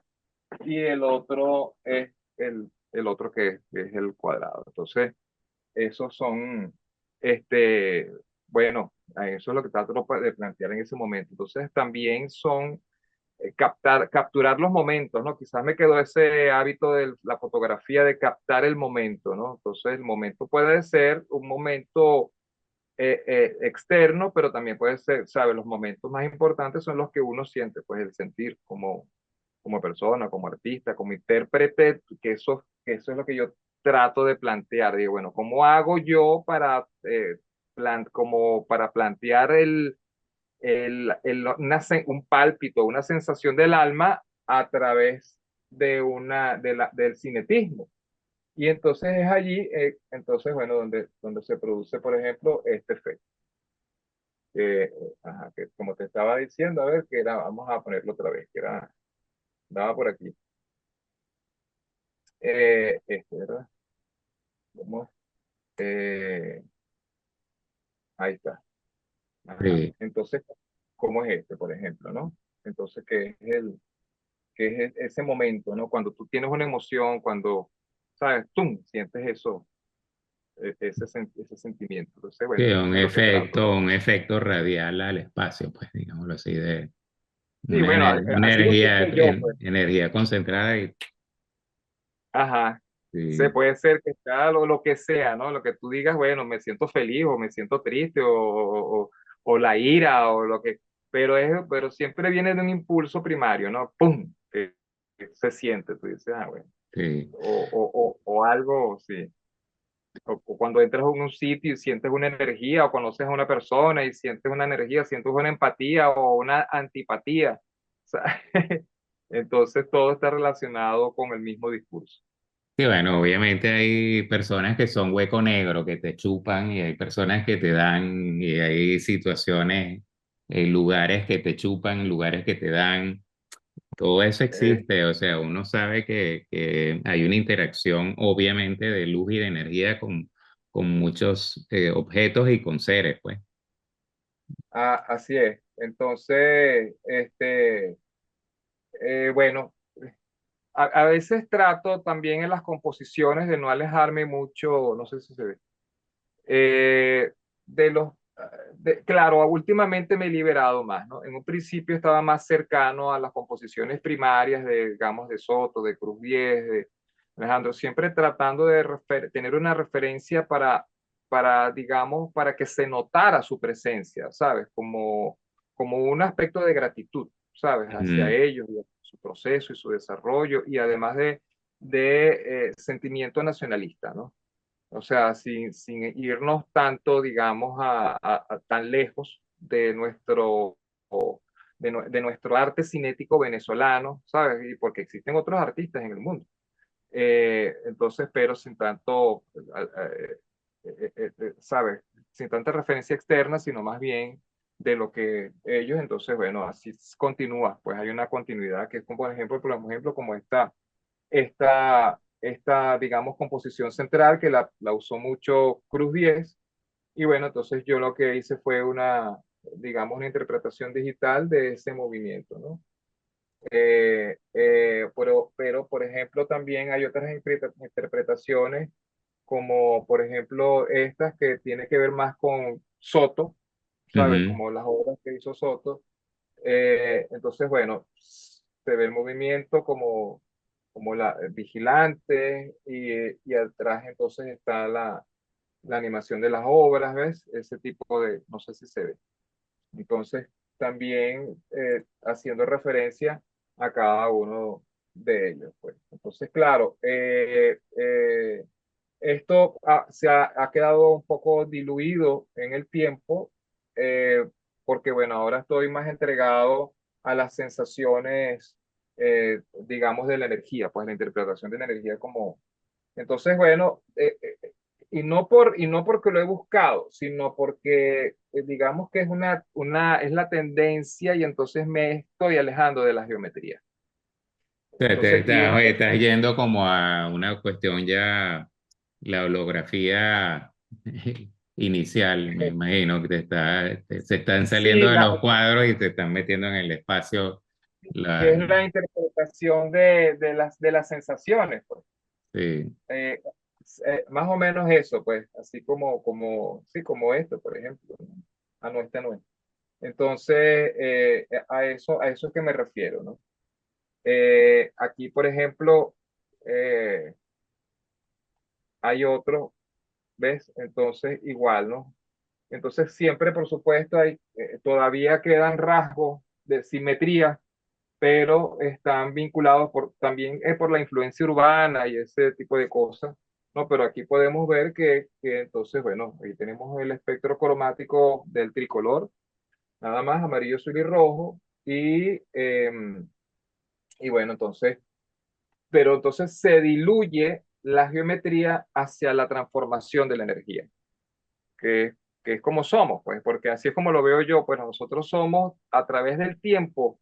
Y el otro es el otro que es el cuadrado. Entonces, esos son, este, bueno, eso es lo que trato de plantear en ese momento. Entonces, también son capturar los momentos, ¿no? Quizás me quedó ese hábito de la fotografía de captar el momento, ¿no? Entonces, el momento puede ser un momento externo, pero también puede ser, ¿sabes? Los momentos más importantes son los que uno siente, pues el sentir como persona, como artista, como intérprete, que eso es lo que yo trato de plantear. Digo, bueno, ¿cómo hago yo para, como para plantear un pálpito, una sensación del alma a través del cinetismo? Y entonces es allí, entonces, bueno, donde se produce, por ejemplo, este efecto. Que, ajá, que como te estaba diciendo, a ver, que era, vamos a ponerlo otra vez, que era, daba por aquí. ¿Verdad? Vamos, eh, ahí está. Ajá. Sí, Entonces, ¿cómo es este, por ejemplo, no? Entonces, qué es ese momento, ¿no? Cuando tú tienes una emoción, cuando, ¿sabes? Tú sientes eso, ese sentimiento. Entonces, sí, bueno, eso es lo que trato. un efecto radial al espacio, pues, digámoslo así, de Sí, bueno, una así lo energía, siento yo, pues. energía concentrada y Ajá. Se sí, puede ser que sea lo que sea, ¿no? Lo que tú digas, bueno, me siento feliz o me siento triste o la ira o lo que, pero siempre viene de un impulso primario, ¿no? ¡Pum! Que se siente, tú dices, ah, bueno, sí. o algo, sí. O cuando entras en un sitio y sientes una energía, o conoces a una persona y sientes una energía, sientes una empatía o una antipatía. O sea, entonces todo está relacionado con el mismo discurso. Sí, bueno, obviamente hay personas que son hueco negro, que te chupan, y hay personas que te dan, y hay situaciones, lugares que te chupan, lugares que te dan, todo eso Eh, existe, o sea, uno sabe que hay una interacción, obviamente, de luz y de energía con muchos objetos y con seres, pues. Así es. Entonces, bueno, a veces trato también en las composiciones de no alejarme mucho, no sé si se ve, eh, de los, claro, últimamente me he liberado más, ¿no? En un principio estaba más cercano a las composiciones primarias de, digamos, de Soto, de Cruz Diez, de Alejandro, siempre tratando de tener una referencia digamos, para que se notara su presencia, ¿sabes? Como un aspecto de gratitud, ¿sabes? Hacia Mm. ellos, y su proceso y su desarrollo, y además de sentimiento nacionalista, ¿no? O sea, sin irnos tanto, digamos, tan lejos de de nuestro arte cinético venezolano, ¿sabes? Y porque existen otros artistas en el mundo. Entonces, pero sin tanto, ¿sabes? Sin tanta referencia externa, sino más bien de lo que ellos, entonces, bueno, así continúa, pues hay una continuidad que es como, por ejemplo, como digamos, composición central que la usó mucho Cruz Diez. Y bueno, entonces yo lo que hice fue digamos, una interpretación digital de ese movimiento, ¿no? Pero, por ejemplo, también hay otras interpretaciones, como por ejemplo estas que tiene que ver más con Soto, ¿sabes? Ujú. Como las obras que hizo Soto, Entonces, bueno, se ve el movimiento como la vigilante y atrás entonces está la animación de las obras, ¿ves? Ese tipo de, no sé si se ve. Entonces, también haciendo referencia a cada uno de ellos, pues. Entonces, claro, esto ha quedado un poco diluido en el tiempo, eh, porque bueno, ahora estoy más entregado a las sensaciones, digamos, de la energía, pues la interpretación de la energía como... Entonces, bueno, y no porque lo he buscado, sino porque digamos que es es la tendencia y entonces me estoy alejando de la geometría. Entonces, Oye, estás yendo como a una cuestión ya, la holografía inicial, me imagino, que se están saliendo sí, de los cuadros y te están metiendo en el espacio. que La, es la interpretación de las sensaciones, pues. sí, Eh, Más o menos eso, pues, así sí, como esto, por ejemplo, ¿no? Ah, no, esta no es. Entonces, a eso es que me refiero, ¿no? Aquí, por ejemplo, eh, hay otro, ¿ves? Entonces, igual, ¿no? Entonces, siempre, por supuesto, todavía quedan rasgos de simetría, pero están vinculados también por la influencia urbana y ese tipo de cosas, ¿no? Pero aquí podemos ver que entonces, bueno, ahí tenemos el espectro cromático del tricolor, nada más amarillo, azul y rojo, y bueno, entonces, pero entonces se diluye la geometría hacia la transformación de la energía, que, que es como somos, pues, porque así es como lo veo yo, pues nosotros somos a través del tiempo,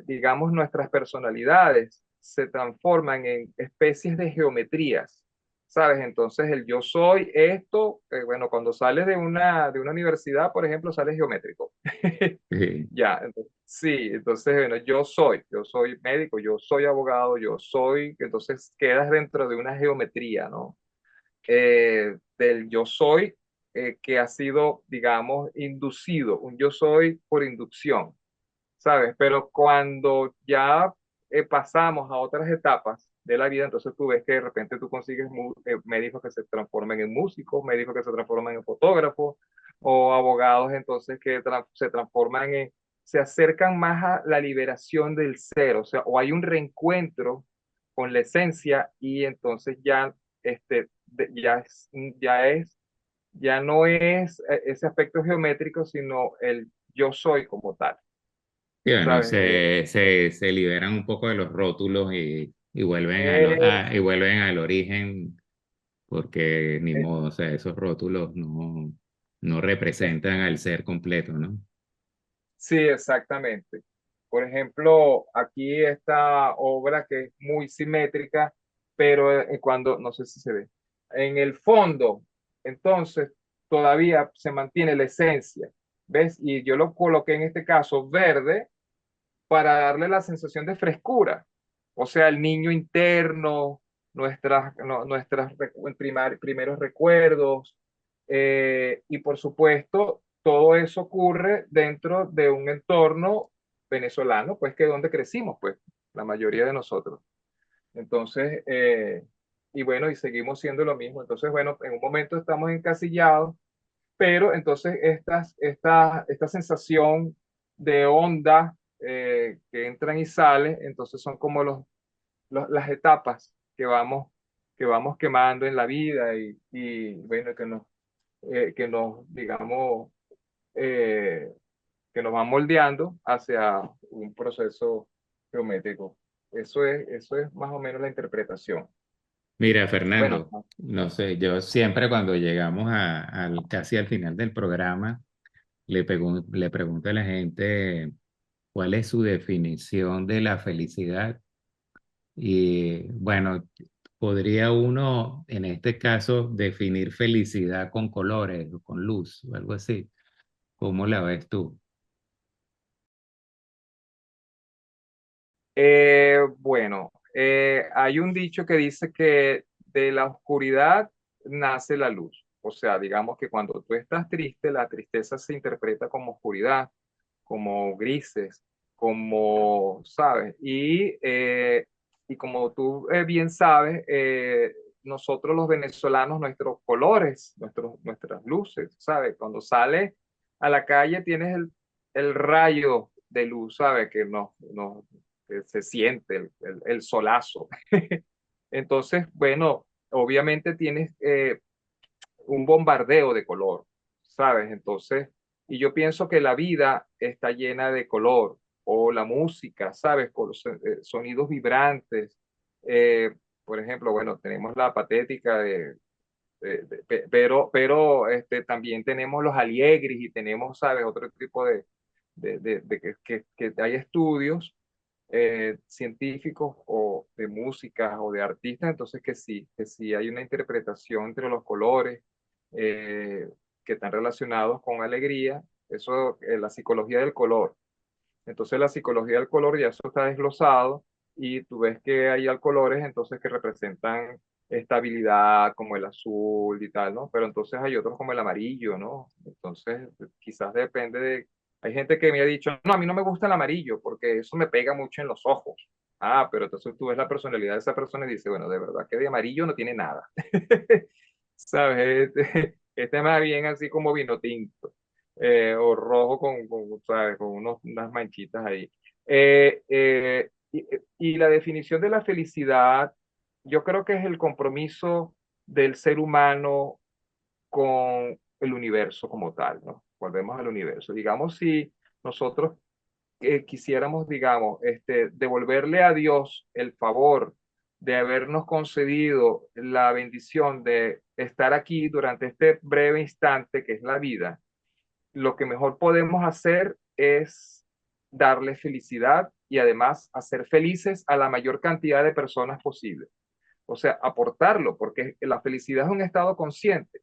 digamos, nuestras personalidades se transforman en especies de geometrías, ¿sabes? Entonces el yo soy esto, bueno, cuando sales de una universidad, por ejemplo, sales geométrico. sí, Ya, entonces, sí, entonces, bueno, yo soy médico, yo soy abogado, entonces quedas dentro de una geometría, ¿no? Del yo soy, que ha sido, digamos, inducido, un yo soy por inducción, ¿sabes? Pero cuando ya pasamos a otras etapas de la vida, entonces tú ves que de repente tú consigues médicos que se transforman en músicos, médicos que se transforman en fotógrafos, o abogados entonces que se transforman se acercan más a la liberación del ser, o sea, o hay un reencuentro con la esencia y entonces ya, ya es, ya no es ese aspecto geométrico, sino el yo soy como tal. sí, bueno, ¿Sabes? se liberan un poco de los rótulos y vuelven Eh, y vuelven al origen, porque ni eh, modo, o sea, esos rótulos no es- representan al ser completo, ¿no? sí, exactamente. Por ejemplo, aquí esta obra que es muy simétrica, pero no sé si se ve, en el fondo, entonces todavía se mantiene la esencia, ¿ves? Y yo lo coloqué en este caso verde para darle la sensación de frescura. O sea, el niño interno, nuestras primeros recuerdos, y por supuesto, todo eso ocurre dentro de un entorno venezolano, pues que es donde crecimos, pues, la mayoría de nosotros. Entonces, y bueno, y seguimos siendo lo mismo. Entonces, bueno, en un momento estamos encasillados, pero entonces esta sensación de onda, que entran y salen, entonces son como las etapas que vamos quemando en la vida y bueno, digamos, eh, que nos van moldeando hacia un proceso geométrico. Eso es más o menos la interpretación. Mira, Bueno, Fernando, no sé, yo siempre cuando llegamos casi al final del programa, le pregunto a la gente cuál es su definición de la felicidad. Y bueno, podría uno, en este caso, definir felicidad con colores o con luz o algo así. ¿Cómo la ves tú? bueno, hay un dicho que dice que de la oscuridad nace la luz. O sea, digamos que cuando tú estás triste, la tristeza se interpreta como oscuridad. como grises, como, ¿sabes? Y como tú bien sabes, nosotros los venezolanos, nuestros colores, nuestras luces, ¿sabes? Cuando sales a la calle tienes el rayo de luz, ¿sabes? Que se siente el solazo. Entonces, bueno, obviamente tienes un bombardeo de color, ¿sabes? Entonces, y yo pienso que la vida está llena de color, o la música, ¿sabes? Con los sonidos vibrantes. Eh, por ejemplo, bueno, tenemos la patética pero también tenemos los alegres y tenemos, ¿sabes? Otro tipo que hay estudios científicos o de música o de artistas, entonces que sí hay una interpretación entre los colores eh, que están relacionados con alegría, eso, la psicología del color. Entonces la psicología del color ya eso está desglosado y tú ves que hay colores entonces que representan estabilidad como el azul y tal, ¿no? Pero entonces hay otros como el amarillo, ¿no? Entonces quizás depende de... Hay gente que me ha dicho, no, a mí no me gusta el amarillo porque eso me pega mucho en los ojos. Ah, pero entonces tú ves la personalidad de esa persona y dices, bueno, de verdad que de amarillo no tiene nada. ¿Sabes? Este más bien así como vino tinto o rojo ¿sabes? Con unas manchitas ahí. Y la definición de la felicidad, yo creo que es el compromiso del ser humano con el universo como tal, ¿no? Volvemos al universo. Digamos, si nosotros quisiéramos, digamos, devolverle a Dios el favor de habernos concedido la bendición de estar aquí durante este breve instante que es la vida, lo que mejor podemos hacer es darle felicidad y además hacer felices a la mayor cantidad de personas posible. O sea, aportarlo, porque la felicidad es un estado consciente.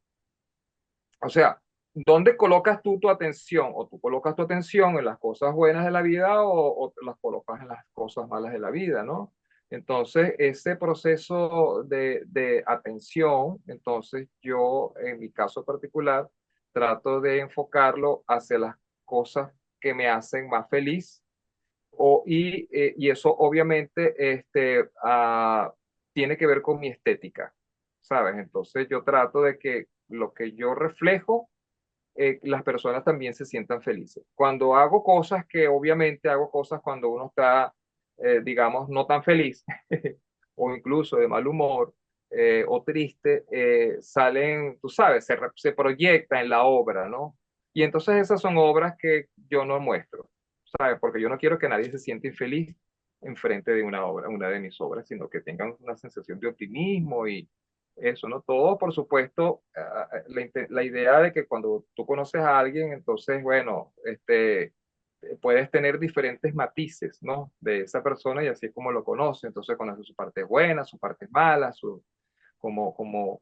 O sea, ¿dónde colocas tú tu atención? O tú colocas tu atención en las cosas buenas de la vida o las colocas en las cosas malas de la vida, ¿no? Entonces, ese proceso de atención, entonces yo, en mi caso particular, trato de enfocarlo hacia las cosas que me hacen más feliz y eso obviamente tiene que ver con mi estética, ¿sabes? Entonces yo trato de que lo que yo reflejo, las personas también se sientan felices. Cuando hago cosas, que obviamente hago cosas cuando uno está, digamos, no tan feliz o incluso de mal humor o triste, salen, tú sabes, se proyecta en la obra, ¿no? Y entonces esas son obras que yo no muestro, ¿sabes? Porque yo no quiero que nadie se sienta infeliz enfrente de una obra, una de mis obras, sino que tengan una sensación de optimismo y eso, ¿no? Todo, por supuesto, la idea de que cuando tú conoces a alguien, entonces, bueno, puedes tener diferentes matices, ¿no? De esa persona y así es como lo conoces. Entonces, conoces sus partes buenas, sus partes malas, como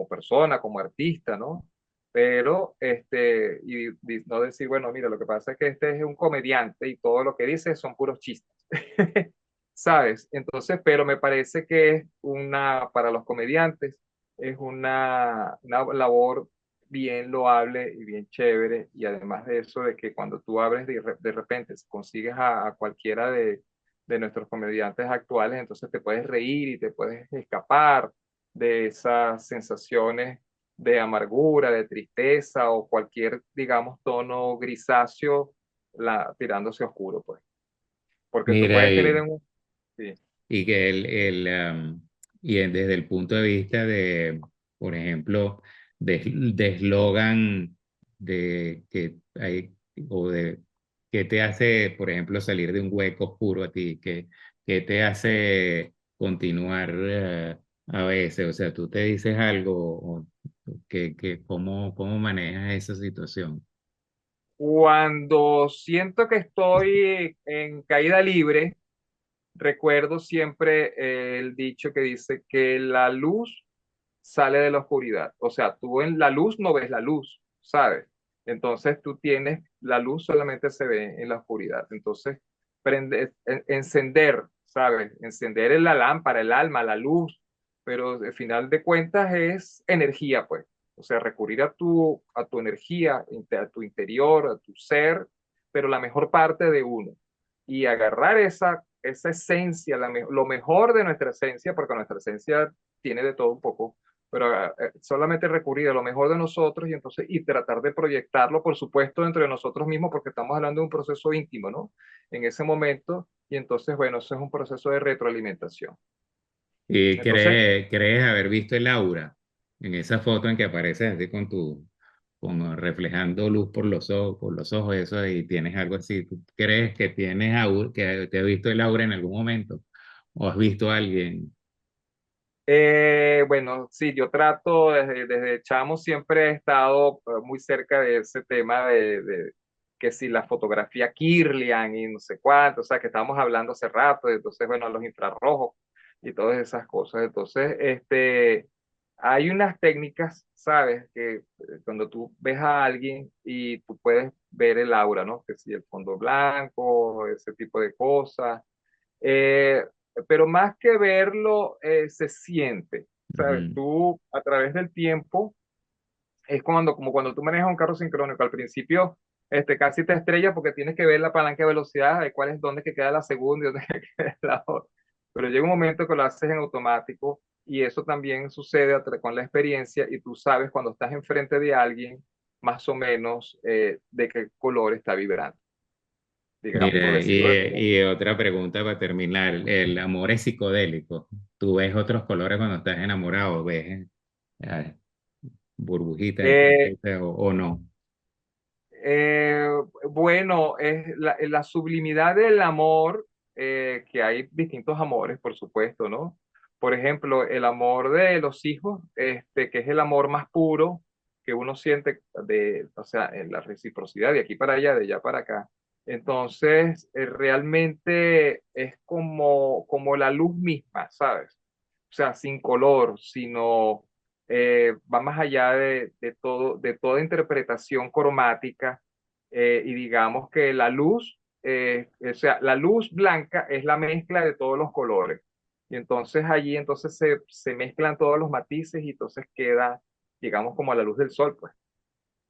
persona, como artista, ¿no? Pero, y no decir, bueno, mira, lo que pasa es que este es un comediante y todo lo que dice son puros chistes. ¿Sabes? Entonces, pero me parece que es para los comediantes, es una labor bien loable y bien chévere. Y además de eso, de que cuando tú abres de repente, si consigues a cualquiera de nuestros comediantes actuales, entonces te puedes reír y te puedes escapar de esas sensaciones de amargura, de tristeza o cualquier, digamos, tono grisáceo tirándose oscuro, pues. Porque tú Mira, puedes tener sí. y que desde el punto de vista de, por ejemplo, de eslogan de que hay, o de qué te hace, por ejemplo, salir de un hueco oscuro a ti, que te hace continuar a veces, o sea, tú te dices algo, o cómo manejas esa situación. Cuando siento que estoy en caída libre, recuerdo siempre el dicho que dice que la luz sale de la oscuridad. O sea, tú en la luz no ves la luz, ¿sabes? Entonces tú tienes, la luz solamente se ve en la oscuridad. Entonces, encender, ¿sabes? Encender en la lámpara, el alma, la luz, pero al final de cuentas es energía, pues. O sea, recurrir a tu energía, a tu interior, a tu ser, pero la mejor parte de uno. Y agarrar esa esencia, lo mejor de nuestra esencia, porque nuestra esencia tiene de todo un poco, pero solamente recurrir a lo mejor de nosotros y entonces y tratar de proyectarlo, por supuesto, dentro de nosotros mismos, porque estamos hablando de un proceso íntimo, ¿no? En ese momento, y entonces, bueno, eso es un proceso de retroalimentación. ¿Y Entonces, crees haber visto el aura en esa foto en que apareces así como reflejando luz por los ojos, eso, y tienes algo así? ¿Tú crees que tienes aura, que te has visto el aura en algún momento? ¿O has visto a alguien? bueno, sí, yo trato, desde chamo siempre he estado muy cerca de ese tema de que si la fotografía Kirlian y no sé cuánto, o sea, que estábamos hablando hace rato, entonces, bueno, los infrarrojos y todas esas cosas. Entonces, hay unas técnicas, ¿sabes? Que cuando tú ves a alguien y tú puedes ver el aura, ¿no? Que si el fondo blanco, ese tipo de cosas. Eh, pero más que verlo, se siente, ¿sabes? Ujú. Tú a través del tiempo, es como cuando tú manejas un carro sincrónico, al principio casi te estrellas porque tienes que ver la palanca de velocidad, de cuál es dónde que queda la segunda y dónde que queda la otra. Pero llega un momento que lo haces en automático y eso también sucede con la experiencia y tú sabes cuando estás enfrente de alguien más o menos de qué color está vibrando, digamos, por Mira, decirlo de y otra pregunta para terminar. ¿El amor es psicodélico? ¿Tú ves otros colores cuando estás enamorado? ¿Ves eh, burbujitas en tu eh, mente o no? Eh, bueno, es la sublimidad del amor, que hay distintos amores, por supuesto, ¿no? Por ejemplo, el amor de los hijos, que es el amor más puro que uno siente o sea, en la reciprocidad de aquí para allá, de allá para acá. Entonces, realmente es como la luz misma, ¿sabes? O sea, sin color, sino va más allá de todo, de toda interpretación cromática, y digamos que la luz, o sea, la luz blanca es la mezcla de todos los colores. Y entonces allí entonces se mezclan todos los matices y entonces queda, digamos, como a la luz del sol, pues.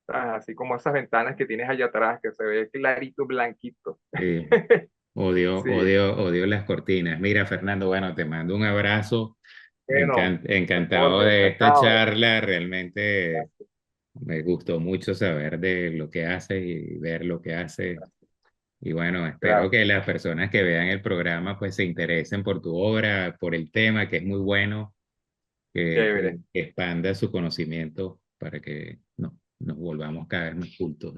Así como esas ventanas que tienes allá atrás, que se ve clarito, blanquito. Sí. Odio, Sí, odio, odio las cortinas. Mira, Fernando, bueno, te mando un abrazo. bueno, Encantado Jorge, de esta encantado. charla. Realmente me gustó mucho saber de lo que haces y ver lo que haces. Y bueno, espero que Gracias. las personas que vean el programa pues se interesen por tu obra, por el tema, que es muy bueno, Chévere. que expanda su conocimiento para que nos volvamos cada vez más cultos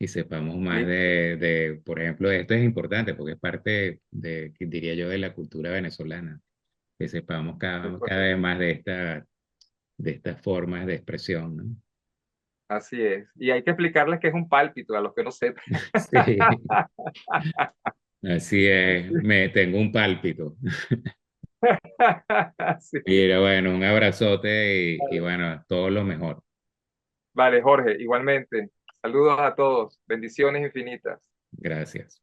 y sepamos más Listo. por ejemplo, esto es importante porque es parte de, diría yo, de la cultura venezolana, que sepamos Sí, pues, cada vez más de estas formas de expresión, ¿no? así es. Y hay que explicarles que es un pálpito a los que no sepan. Sí, así es, me tengo un pálpito. Sí. Mira, bueno, un abrazote y bueno, todo lo mejor. Vale, Jorge, igualmente. Saludos a todos. Bendiciones infinitas. Gracias.